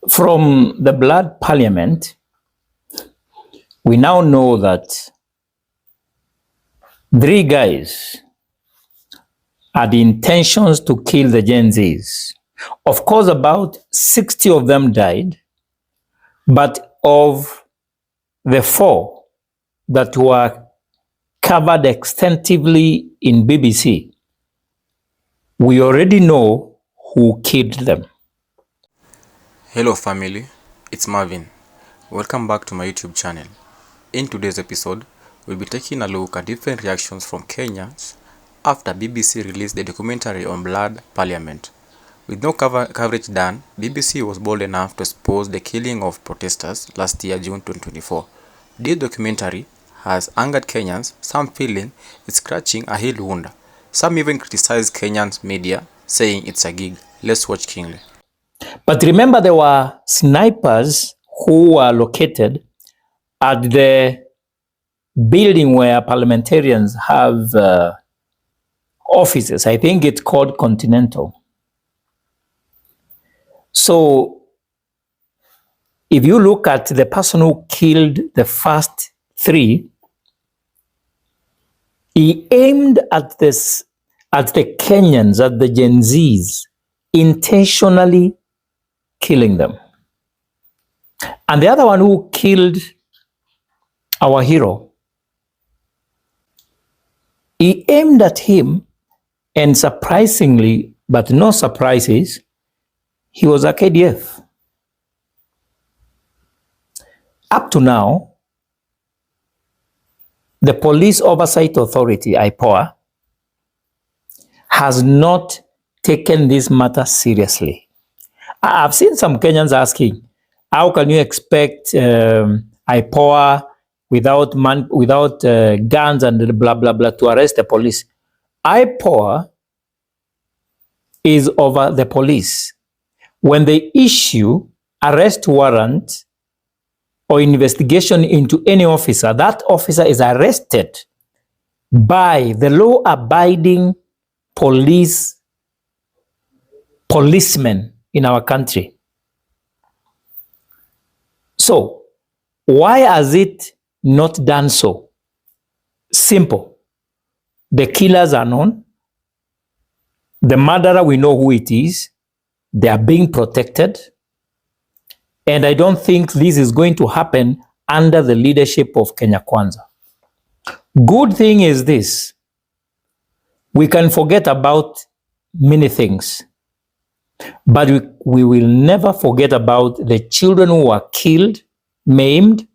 From the blood parliament, we now know that 3 guys had intentions to kill the Gen Zs. Of course, about 60 of them died, but of the 4 that were covered extensively in BBC, we already know who killed them. Hello family, it's Marvin. Welcome back to my YouTube channel. In today's episode, we'll be taking a look at different reactions from Kenyans after BBC released the documentary on Blood Parliament. With no coverage done, BBC was bold enough to expose the killing of protesters last year, June 2024. This documentary has angered Kenyans, some feeling it's scratching a heel wound. Some even criticize Kenyans media, saying it's a gig. Let's watch keenly. But remember, there were snipers who were located at the building where parliamentarians have offices. I think it's called Continental. So if you look at the person who killed the first 3, he aimed at the Kenyans, at the Gen Zs, intentionally killing them. And the other one who killed our hero, he aimed at him, and surprisingly, but no surprises, he was a KDF. Up to now, the Police Oversight Authority, IPOA, has not taken this matter seriously. I've seen some Kenyans asking, how can you expect IPOA without guns and blah, blah, blah to arrest the police? IPOA is over the police. When they issue arrest warrant or investigation into any officer, that officer is arrested by the law-abiding policemen in our country. So, why has it not done so? Simple. The killers are known. The murderer, we know who it is. They are being protected. And I don't think this is going to happen under the leadership of Kenya Kwanza. Good thing is this. We can forget about many things, but we will never forget about the children who were killed, maimed.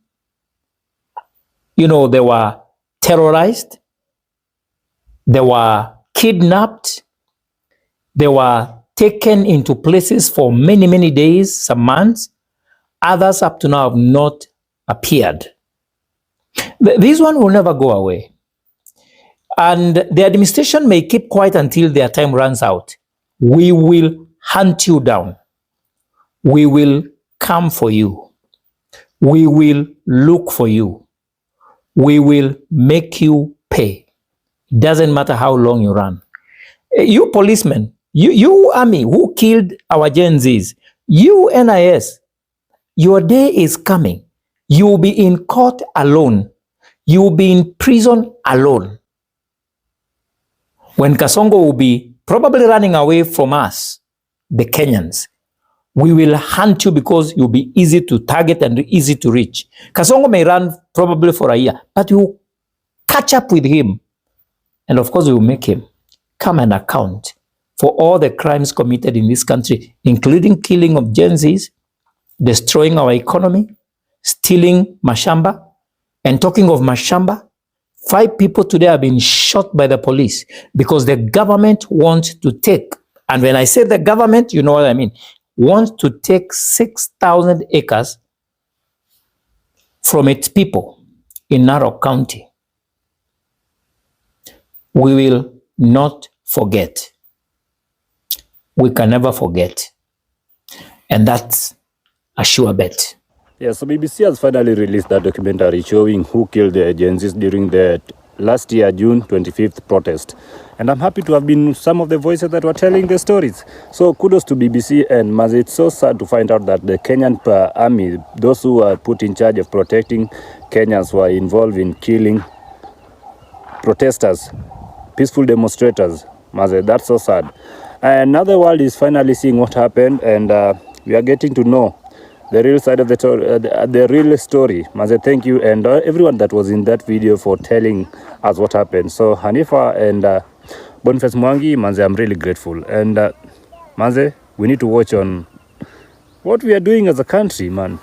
You know, they were terrorized. They were kidnapped. They were taken into places for many, many days, some months. Others up to now have not appeared. This one will never go away. And the administration may keep quiet until their time runs out. We will hunt you down. We will come for you. We will look for you. We will make you pay. It doesn't matter how long you run. You policemen, you army who killed our Gen Zs, you NIS, your day is coming. You will be in court alone. You will be in prison alone. When Kasongo will be probably running away from us, the Kenyans, we will hunt you because you'll be easy to target and easy to reach. Kasongo may run probably for a year, but you will catch up with him. And of course, we will make him come and account for all the crimes committed in this country, including killing of Gen Zs, destroying our economy, stealing mashamba. And talking of mashamba, 5 people today have been shot by the police because the government wants to take, and when I say the government, you know what I mean, wants to take 6,000 acres from its people in Narok County. We will not forget. We can never forget. And that's a sure bet. Yeah, so BBC has finally released that documentary showing who killed the Gen Zs during the last year, June 25th protest. And I'm happy to have been some of the voices that were telling the stories. So kudos to BBC, and it's so sad to find out that the Kenyan army, those who were put in charge of protecting Kenyans, were involved in killing protesters, peaceful demonstrators. That's so sad. And now the world is finally seeing what happened, and we are getting to know the real side of the real story. Thank you, and everyone that was in that video for telling us what happened. So Hanifa and Boniface Mwangi, I'm really grateful. And we need to watch on what we are doing as a country, man.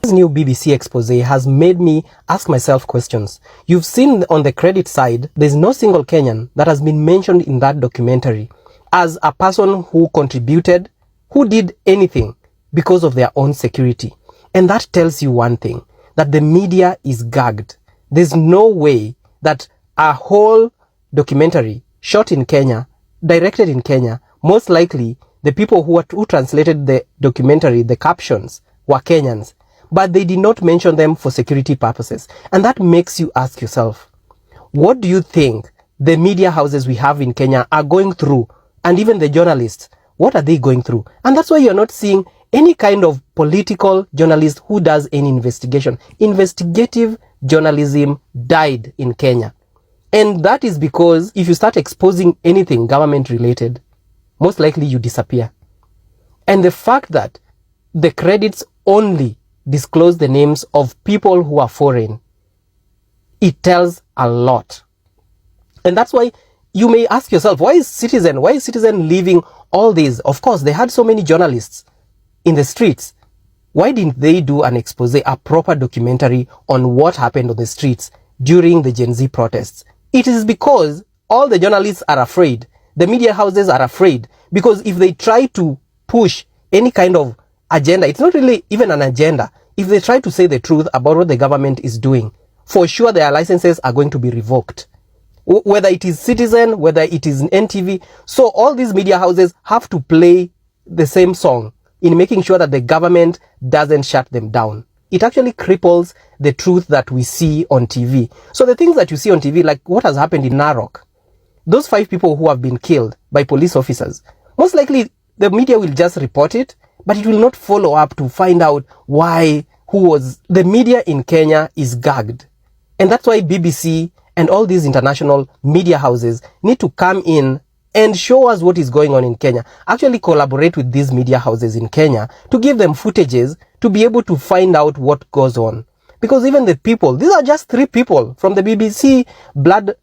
This new BBC expose has made me ask myself questions. You've seen on the credit side, there's no single Kenyan that has been mentioned in that documentary as a person who contributed, who did anything because of their own security. And that tells you one thing, that the media is gagged. There's no way that a whole documentary shot in Kenya, directed in Kenya, most likely the people who translated the documentary, the captions, were Kenyans, but they did not mention them for security purposes. And that makes you ask yourself, what do you think the media houses we have in Kenya are going through? And even the journalists, what are they going through? And that's why you're not seeing any kind of political journalist who does any investigation. Investigative journalism died in Kenya. And that is because if you start exposing anything government related, most likely you disappear. And the fact that the credits only disclose the names of people who are foreign, it tells a lot. And that's why you may ask yourself, why is Citizen leaving all these? Of course, they had so many journalists in the streets. Why didn't they do an expose, a proper documentary on what happened on the streets during the Gen Z protests? It is because all the journalists are afraid. The media houses are afraid, because if they try to push any kind of agenda, it's not really even an agenda. If they try to say the truth about what the government is doing, for sure their licenses are going to be revoked. Whether it is Citizen, whether it is NTV. So all these media houses have to play the same song in making sure that the government doesn't shut them down. It actually cripples the truth that we see on TV. So the things that you see on TV, like what has happened in Narok, those 5 people who have been killed by police officers, most likely the media will just report it, but it will not follow up to find out why, who was. The media in Kenya is gagged. And that's why BBC and all these international media houses need to come in and show us what is going on in Kenya. Actually collaborate with these media houses in Kenya to give them footages to be able to find out what goes on. Because even the people, these are just 3 people from the BBC Blood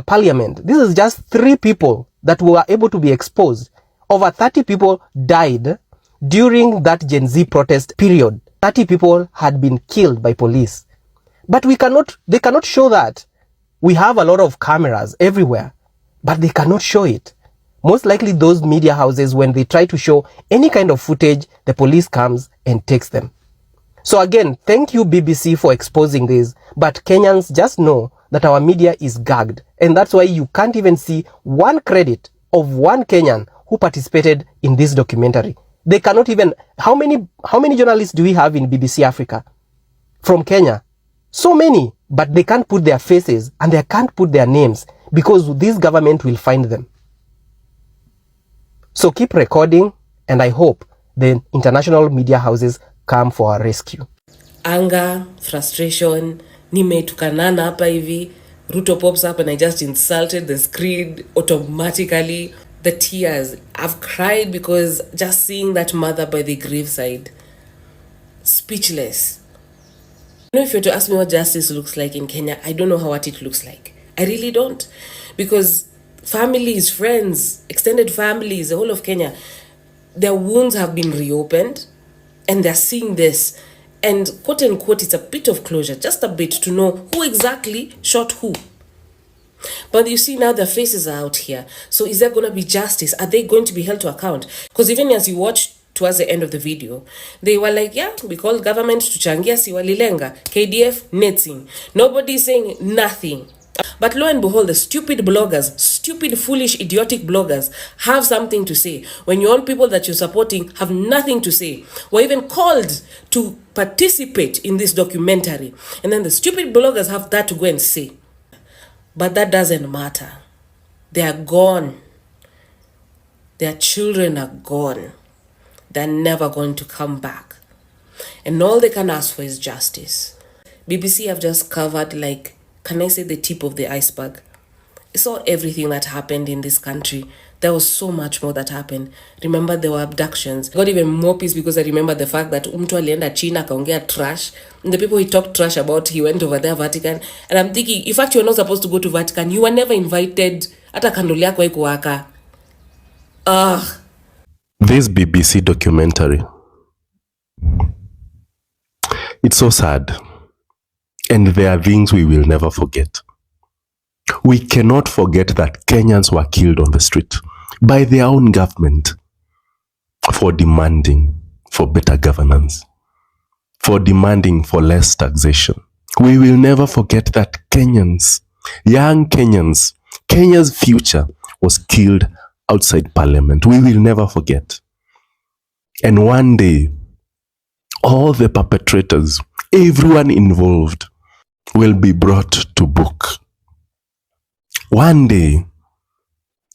Parliament. This is just 3 people that were able to be exposed. Over 30 people died during that Gen Z protest period. 30 people had been killed by police. But they cannot show that. We have a lot of cameras everywhere, but they cannot show it. Most likely those media houses, when they try to show any kind of footage, the police comes and takes them. So again, thank you BBC for exposing this, but Kenyans just know that our media is gagged. And that's why you can't even see one credit of one Kenyan who participated in this documentary. They cannot even, how many journalists do we have in BBC Africa from Kenya? So many, but they can't put their faces and they can't put their names because this government will find them. So keep recording, and I hope the international media houses come for our rescue. Anger, frustration, nimetukanana hapa hivi, Ruto pops up and I just insulted the screen automatically. The tears, I've cried because just seeing that mother by the graveside, speechless. If you're to ask me what justice looks like in Kenya, I don't know what it looks like. I really don't. Because families, friends, extended families, the whole of Kenya, their wounds have been reopened and they're seeing this. And quote unquote, it's a bit of closure, just a bit, to know who exactly shot who. But you see now their faces are out here. So is there going to be justice? Are they going to be held to account? Because even as you watch towards the end of the video, they were like, yeah, we called government to changia siwalilenga, KDF, Netzing. Nobody is saying nothing. But lo and behold, the stupid bloggers, stupid, foolish, idiotic bloggers have something to say. When your own people that you're supporting have nothing to say. Were even called to participate in this documentary. And then the stupid bloggers have that to go and say. But that doesn't matter. They are gone. Their children are gone. They're never going to come back. And all they can ask for is justice. BBC have just covered, like, can I say, the tip of the iceberg? It's not everything that happened in this country. There was so much more that happened. Remember, there were abductions. I got even more peace because I remember the fact that mtu alienda China akaongea trash. And the people he talked trash about, he went over there, Vatican. And I'm thinking, in fact, you're not supposed to go to Vatican. You were never invited. Hata kandoli yako haikuwaka. This BBC documentary, it's so sad. And there are things we will never forget. We cannot forget that Kenyans were killed on the street by their own government for demanding for better governance, for demanding for less taxation. We will never forget that Kenyans, young Kenyans, Kenya's future was killed outside parliament. We will never forget. And one day, all the perpetrators, everyone involved, will be brought to book. One day,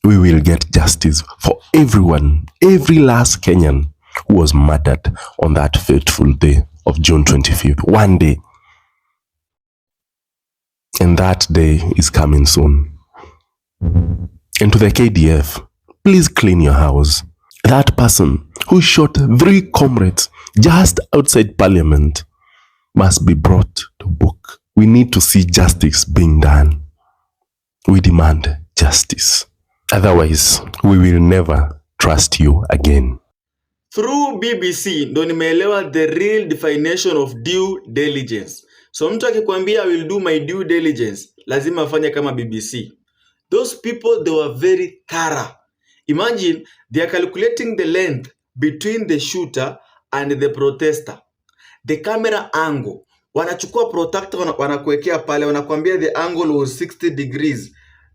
we will get justice for everyone, every last Kenyan who was murdered on that fateful day of June 25th. One day. And that day is coming soon. And to the KDF, please clean your house. That person who shot 3 comrades just outside parliament must be brought to book. We need to see justice being done. We demand justice. Otherwise, we will never trust you again. Through BBC, ndo nimeelewa the real definition of due diligence. So mtu akikwambia I will do my due diligence, lazima afanye kama BBC. Those people, they were very thorough. Imagine, they are calculating the length between the shooter and the protester. The camera angle. Wanachukua protector wanakuwekea pale, wanakuambia the angle was 60 degrees.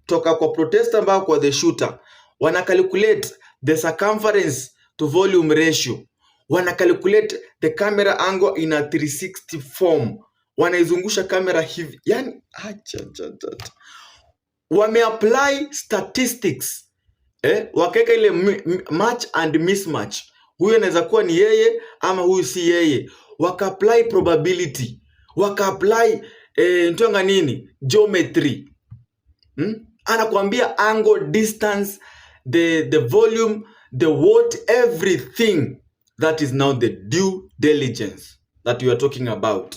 Toka kwa protester mpaka kwa the shooter. Wanacalculate the circumference to volume ratio. Wanacalculate the camera angle in a 360 form. Wanaizungusha kamera hivi. Yani, wameapply statistics. Wakeka ile match and mismatch. Huyu anaweza kuwa ni yeye ama huyu si yeye. Waka-apply probability. Waka-apply ntuanga nini? Geometry. Anakuambia angle, distance, the volume, the what, everything. That is now the due diligence that we are talking about.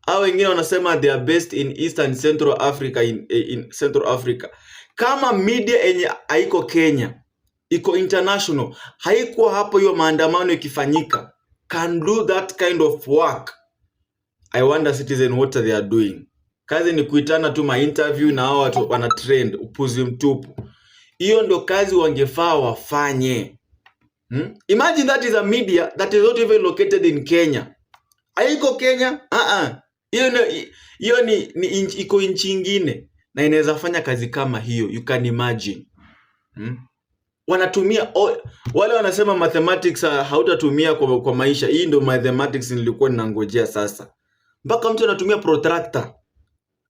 Hao wengine wanasema they are based in East and Central Africa, in Central Africa. Kama media enye haiko Kenya, iko international, haikuwa hapo hiyo maandamano ikifanyika, can do that kind of work. I wonder citizen what they are doing. Kazi ni kuitana tu ma interview na hao watu wana trend, upuzi mtupu. Hiyo ndo kazi wangefaa wafanye. Imagine that is a media that is not even located in Kenya. Haiko Kenya? Hiyo ni iko nchi nyingine na inaweza fanya kazi kama hiyo. You can imagine. Wanatumia wale wanasema mathematics hautatumia kwa maisha. Hii ndio mathematics nilikuwa ninangojea sasa. Mpaka mtu anatumia protractor.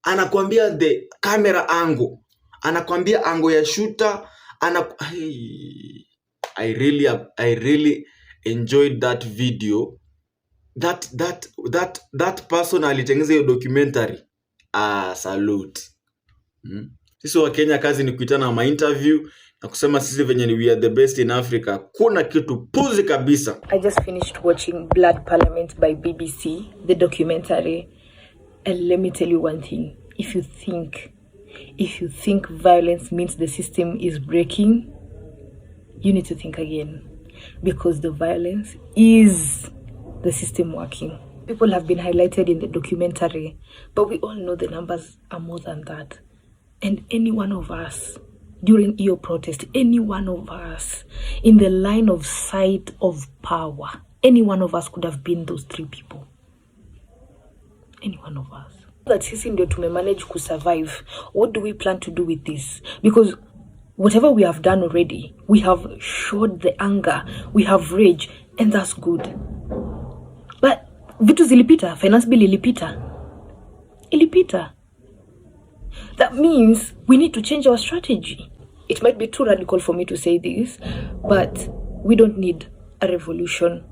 Anakuambia the camera angle. Anakuambia angle ya shooter. I really enjoyed that video. That person alitengeneza hiyo documentary. Salute. Sisi wa Kenya kazi ni kuitana ma interview na kusema sisi venye we are the best in Africa. Kuna kitu puzi kabisa. I just finished watching Blood Parliament by BBC, the documentary. And let me tell you one thing. If you think violence means the system is breaking, you need to think again. Because the violence is the system working. People have been highlighted in the documentary, but we all know the numbers are more than that. And any one of us, during your protest, any one of us, in the line of sight of power, any one of us could have been those 3 people. Any one of us. That sisi ndio tumemanage to survive. What do we plan to do with this? Because whatever we have done already, we have showed the anger, we have rage, and that's good. But vitu zilipita, finance bill ilipita. That means we need to change our strategy. It might be too radical for me to say this, but we don't need a revolution.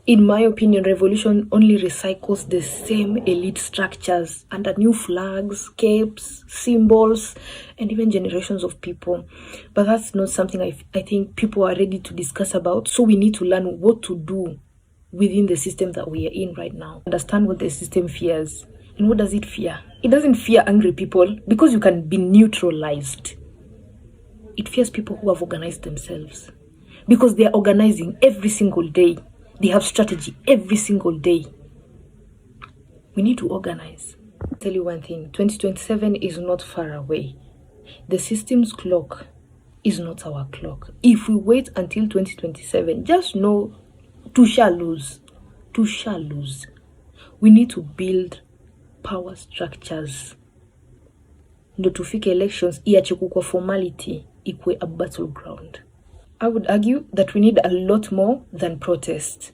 In my opinion, revolution only recycles the same elite structures under new flags, capes, symbols, and even generations of people. But that's not something I think people are ready to discuss about. So we need to learn what to do within the system that we are in right now. Understand what the system fears. And what does it fear? It doesn't fear angry people because you can be neutralized. It fears people who have organized themselves because they are organizing every single day. They have strategy every single day. We need to organize. I'll tell you one thing, 2027 is not far away. The system's clock is not our clock. If we wait until 2027, just know to shall lose. To shall lose. We need to build power structures. Ndo tufike elections, iache kukua formality, ikue a battleground. I would argue that we need a lot more than protest.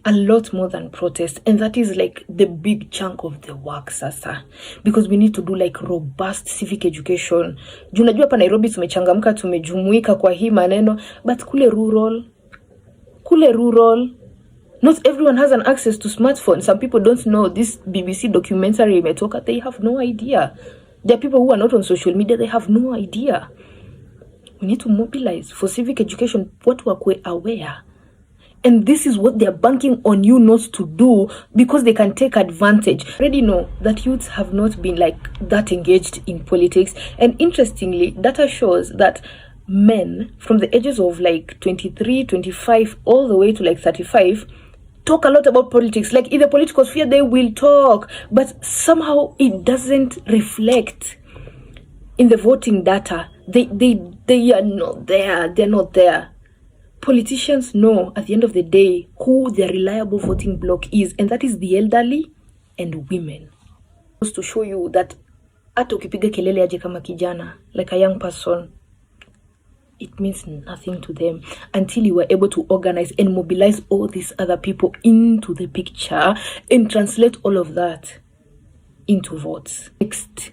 A lot more than protest. And that is like the big chunk of the work sasa. Because we need to do like robust civic education. Junajua hapa Nairobi tumechangamka, tumejumuika kwa hii maneno. But kule rural, not everyone has an access to smartphone. Some people don't know this BBC documentary imetoka. They have no idea. There are people who are not on social media. They have no idea. We need to mobilize for civic education. What we're aware. And this is what they're banking on you not to do because they can take advantage. I already know that youths have not been like that engaged in politics. And interestingly, data shows that men from the ages of like 23, 25, all the way to like 35, talk a lot about politics. Like in the political sphere, they will talk. But somehow it doesn't reflect in the voting data. They are not there. They're not there. Politicians know at the end of the day who their reliable voting bloc is, and that is the elderly and women. Just to show you that hata ukipiga kelele aje kama kijana, like a young person, it means nothing to them until you are able to organize and mobilize all these other people into the picture and translate all of that into votes. Next,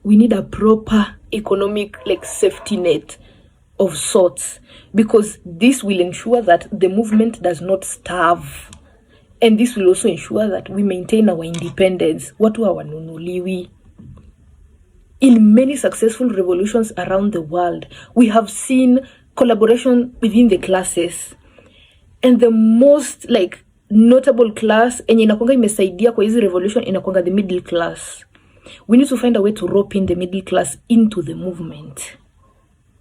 we need a proper economic like safety net of sorts, because this will ensure that the movement does not starve, and this will also ensure that we maintain our independence. Watu hawanunuliwi. In many successful revolutions around the world, we have seen collaboration within the classes, and the most like notable class enye inakwanga imesaidia kwa hizi revolution inakwanga the middle class. We need to find a way to rope in the middle class into the movement.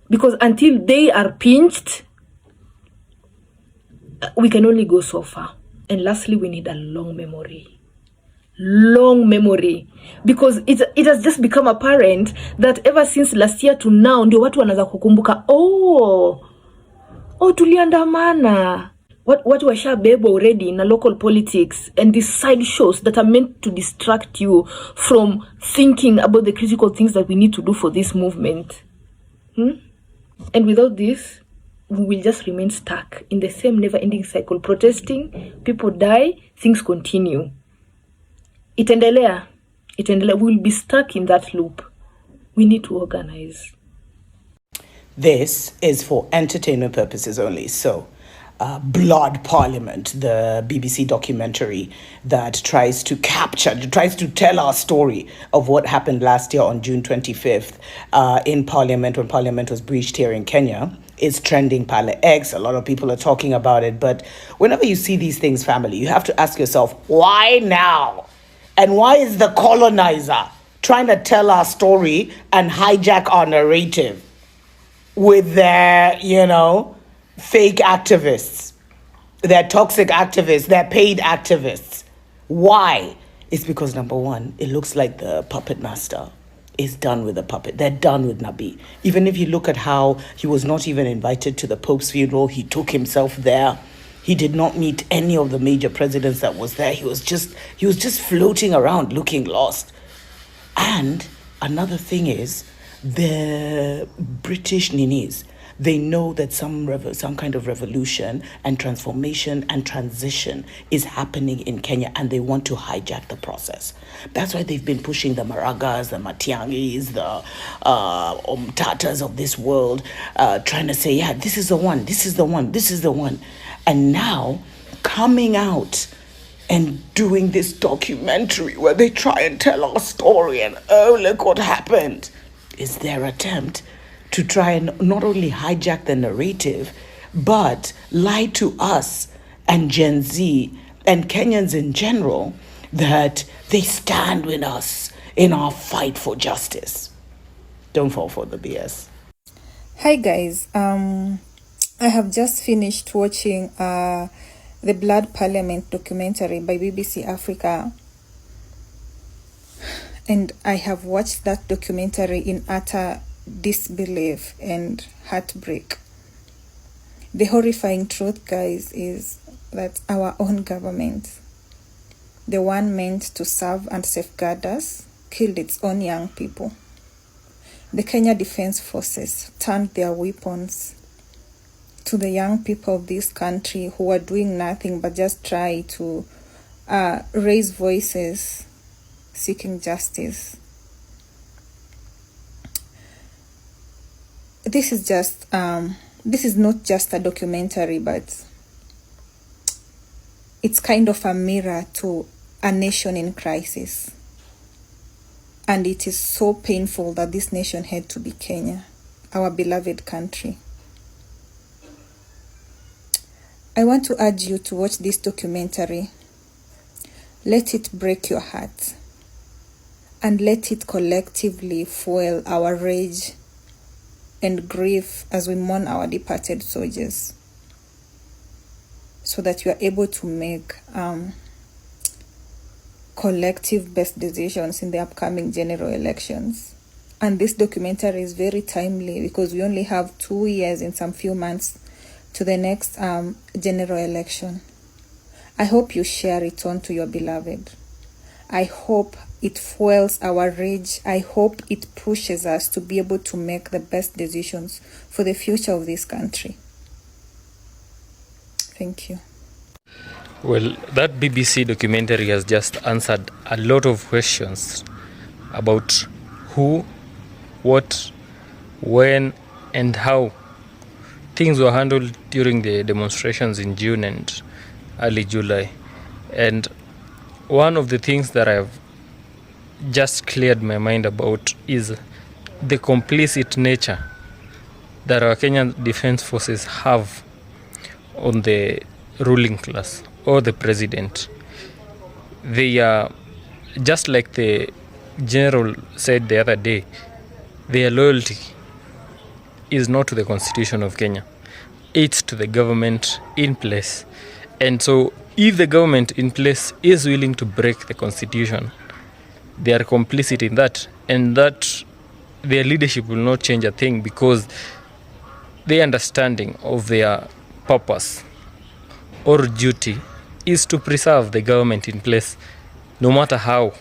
Because until they are pinched, we can only go so far. And lastly, we need a long memory. Long memory. Because it has just become apparent that ever since last year to now, ndio watu wanaanza kukumbuka, tuliandamana. What washabeba already in a local politics, and these side shows that are meant to distract you from thinking about the critical things that we need to do for this movement. And without this, we will just remain stuck in the same never-ending cycle. Protesting, people die, things continue. Itaendelea. We will be stuck in that loop. We need to organize. This is for entertainment purposes only. So, Blood Parliament, the BBC documentary that tries to tell our story of what happened last year on June 25th in Parliament, when Parliament was breached here in Kenya, is trending Pale X. A lot of people are talking about it. But whenever you see these things, family, you have to ask yourself, why now? And why is the colonizer trying to tell our story and hijack our narrative with their, fake activists? They're toxic activists. They're paid activists. Why? It's because, number one, it looks like the puppet master is done with the puppet. They're done with Nabi. Even if you look at how he was not even invited to the Pope's funeral, he took himself there. He did not meet any of the major presidents that was there. He was just floating around looking lost. And another thing is the British ninis, They know that some kind of revolution and transformation and transition is happening in Kenya, and they want to hijack the process. That's why they've been pushing the Maragas, the Matiangis, the Tatas of this world, trying to say, yeah, this is the one, this is the one, this is the one. And now coming out and doing this documentary where they try and tell our story and, oh, look what happened, is their attempt to try and not only hijack the narrative, but lie to us and Gen Z and Kenyans in general that they stand with us in our fight for justice. Don't fall for the BS. Hi guys, I have just finished watching the Blood Parliament documentary by BBC Africa, and I have watched that documentary in utter disbelief and heartbreak. The horrifying truth, guys, is that our own government, the one meant to serve and safeguard us, killed its own young people. The Kenya Defense Forces turned their weapons to the young people of this country who are doing nothing but just try to raise voices seeking justice. This is not just a documentary, but it's kind of a mirror to a nation in crisis. And it is so painful that this nation had to be Kenya, our beloved country. I want to urge you to watch this documentary. Let it break your heart, and let it collectively fuel our rage and grief as we mourn our departed soldiers, so that you are able to make collective best decisions in the upcoming general elections. And this documentary is very timely because we only have 2 years and some few months to the next general election. I hope you share it on to your beloved. I hope it fuels our rage. I hope it pushes us to be able to make the best decisions for the future of this country. Thank you. Well, that BBC documentary has just answered a lot of questions about who, what, when, and how things were handled during the demonstrations in June and early July. And one of the things that I've just cleared my mind about is the complicit nature that our Kenyan Defense Forces have on the ruling class or the president. They are, just like the general said the other day, their loyalty is not to the Constitution of Kenya. It's to the government in place. And so if the government in place is willing to break the Constitution, they are complicit in that, and that their leadership will not change a thing, because their understanding of their purpose or duty is to preserve the government in place, no matter how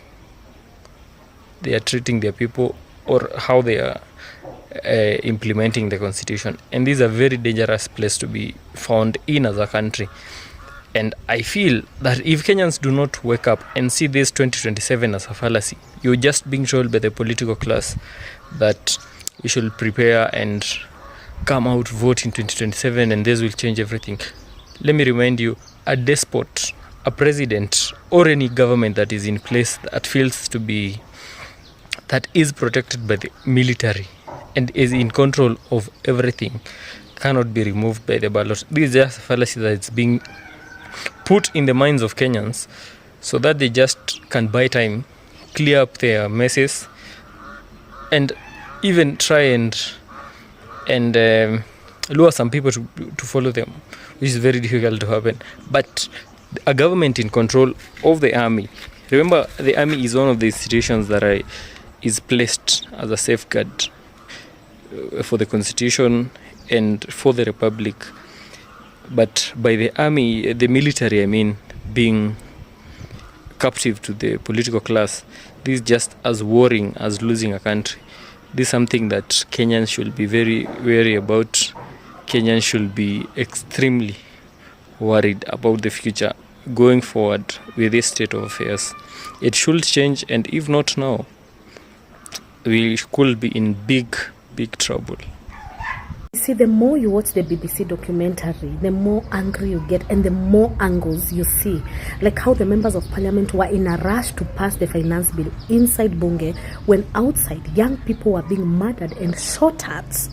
they are treating their people or how they are implementing the Constitution. And this is a very dangerous place to be found in as a country. And I feel that if Kenyans do not wake up and see this 2027 as a fallacy, you're just being told by the political class that we should prepare and come out, vote in 2027, and this will change everything. Let me remind you, a despot, a president, or any government that is in place that feels to be, that is protected by the military and is in control of everything, cannot be removed by the ballot. This is just a fallacy that is being put in the minds of Kenyans so that they just can buy time, clear up their messes, and even try and lure some people to follow them, which is very difficult to happen. But a government in control of the army, remember, the army is one of the institutions that is placed as a safeguard for the Constitution and for the Republic. But by the army, the military, I mean, being captive to the political class, this is just as worrying as losing a country. This is something that Kenyans should be very wary about Kenyans should be extremely worried about the future going forward with this state of affairs. It should change, and if not now, we could be in big trouble. See, the more you watch the BBC documentary, the more angry you get and the more angles you see. Like how the members of parliament were in a rush to pass the finance bill inside Bunge when outside young people were being murdered and shot at.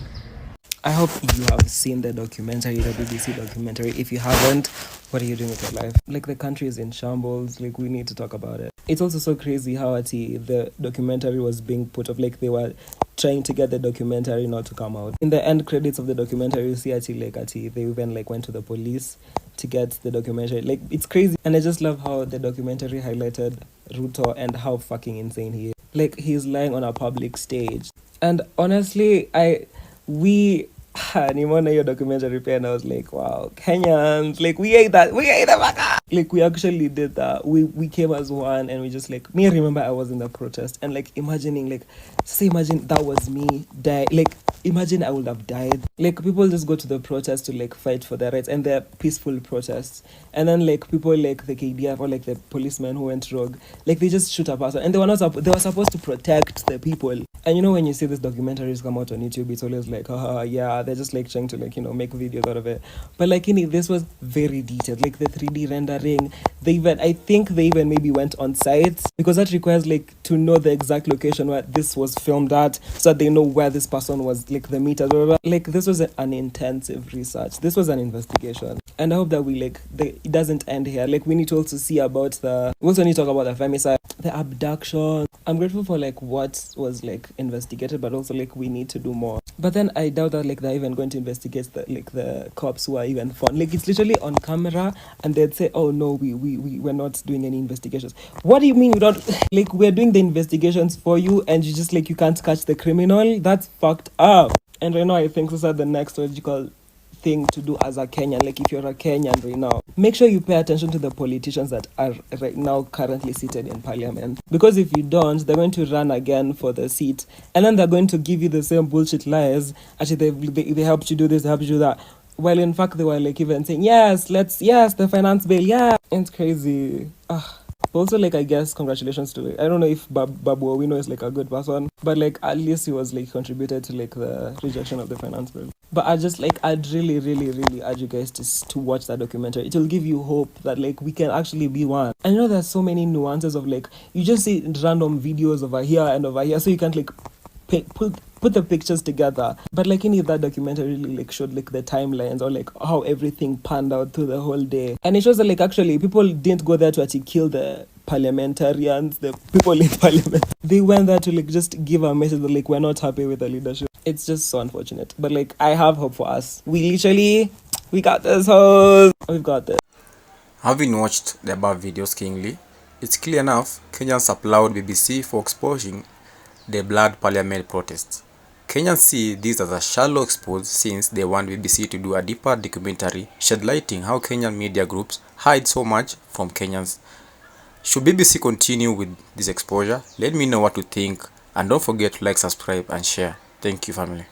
I hope you have seen the documentary, the BBC documentary. If you haven't, what are you doing with your life? Like, the country is in shambles. Like, we need to talk about it. It's also so crazy how the documentary was being put off. Like, they were trying to get the documentary not to come out. In the end credits of the documentary, you see they even like went to the police to get the documentary. Like, it's crazy. And I just love how the documentary highlighted Ruto and how fucking insane he is. Like, he's lying on a public stage. And honestly, nimeona hiyo documentary pia, and I was like, wow, Kenyans, like, we ate that baka. Like, we actually did that. We came as one, and we just like, me, I remember I was in the protest, and like imagine that was me die. Like, imagine I would have died. Like, people just go to the protest to like fight for their rights, and they're peaceful protests, and then like people like the KDF or like the policemen who went rogue, like they just shoot a person, and they were supposed to protect the people. And you know, when you see these documentaries come out on YouTube, it's always like, yeah, they're just like trying to like, make videos out of it. But like, this was very detailed, like the 3D rendering. I think they even maybe went on site, because that requires like to know the exact location where this was filmed at, so that they know where this person was, like the meters, blah, blah, blah. Like, this was an intensive research. This was an investigation. And I hope that it doesn't end here. Like, we need to also see about we also need to talk about the femicide, the abduction. I'm grateful for like what was like investigated, but also like we need to do more. But then I doubt that like they're even going to investigate the cops who are even found. Like, it's literally on camera, and they'd say, oh no, we're not doing any investigations. What do you mean we don't? Like, we're doing the investigations for you, and you just like, you can't catch the criminal? That's fucked up. And right now, I think this is the next logical thing to do as a Kenyan. Like, if you're a Kenyan right now, make sure you pay attention to the politicians that are right now currently seated in parliament, because if you don't, they're going to run again for the seat, and then they're going to give you the same bullshit lies. Actually, they helped you do this, they helped you do that, well, in fact, they were like even saying, yes, the finance bill, yeah. It's crazy. Also, like, I guess congratulations to, I don't know if Babu Owino is like a good person, but like at least he was like contributed to like the rejection of the finance bill. But I'd really, really, really urge you guys to watch that documentary. It will give you hope that like we can actually be one. I know there's so many nuances of like, you just see random videos over here and over here, so you can't like put the pictures together. But like, that documentary really like showed like the timelines, or like how everything panned out through the whole day. And it shows that like actually people didn't go there to actually kill the parliamentarians, the people in parliament. They went there to like just give a message that like we're not happy with the leadership. It's just so unfortunate. But like, I have hope for us. We got this hoes. We've got this. Having watched the above videos keenly, it's clear enough Kenyans applaud BBC for exposing the Blood Parliament protests. Kenyans see this as a shallow expose, since they want BBC to do a deeper documentary shedlighting how Kenyan media groups hide so much from Kenyans. Should BBC continue with this exposure? Let me know what you think, and don't forget to like, subscribe and share. Thank you, family.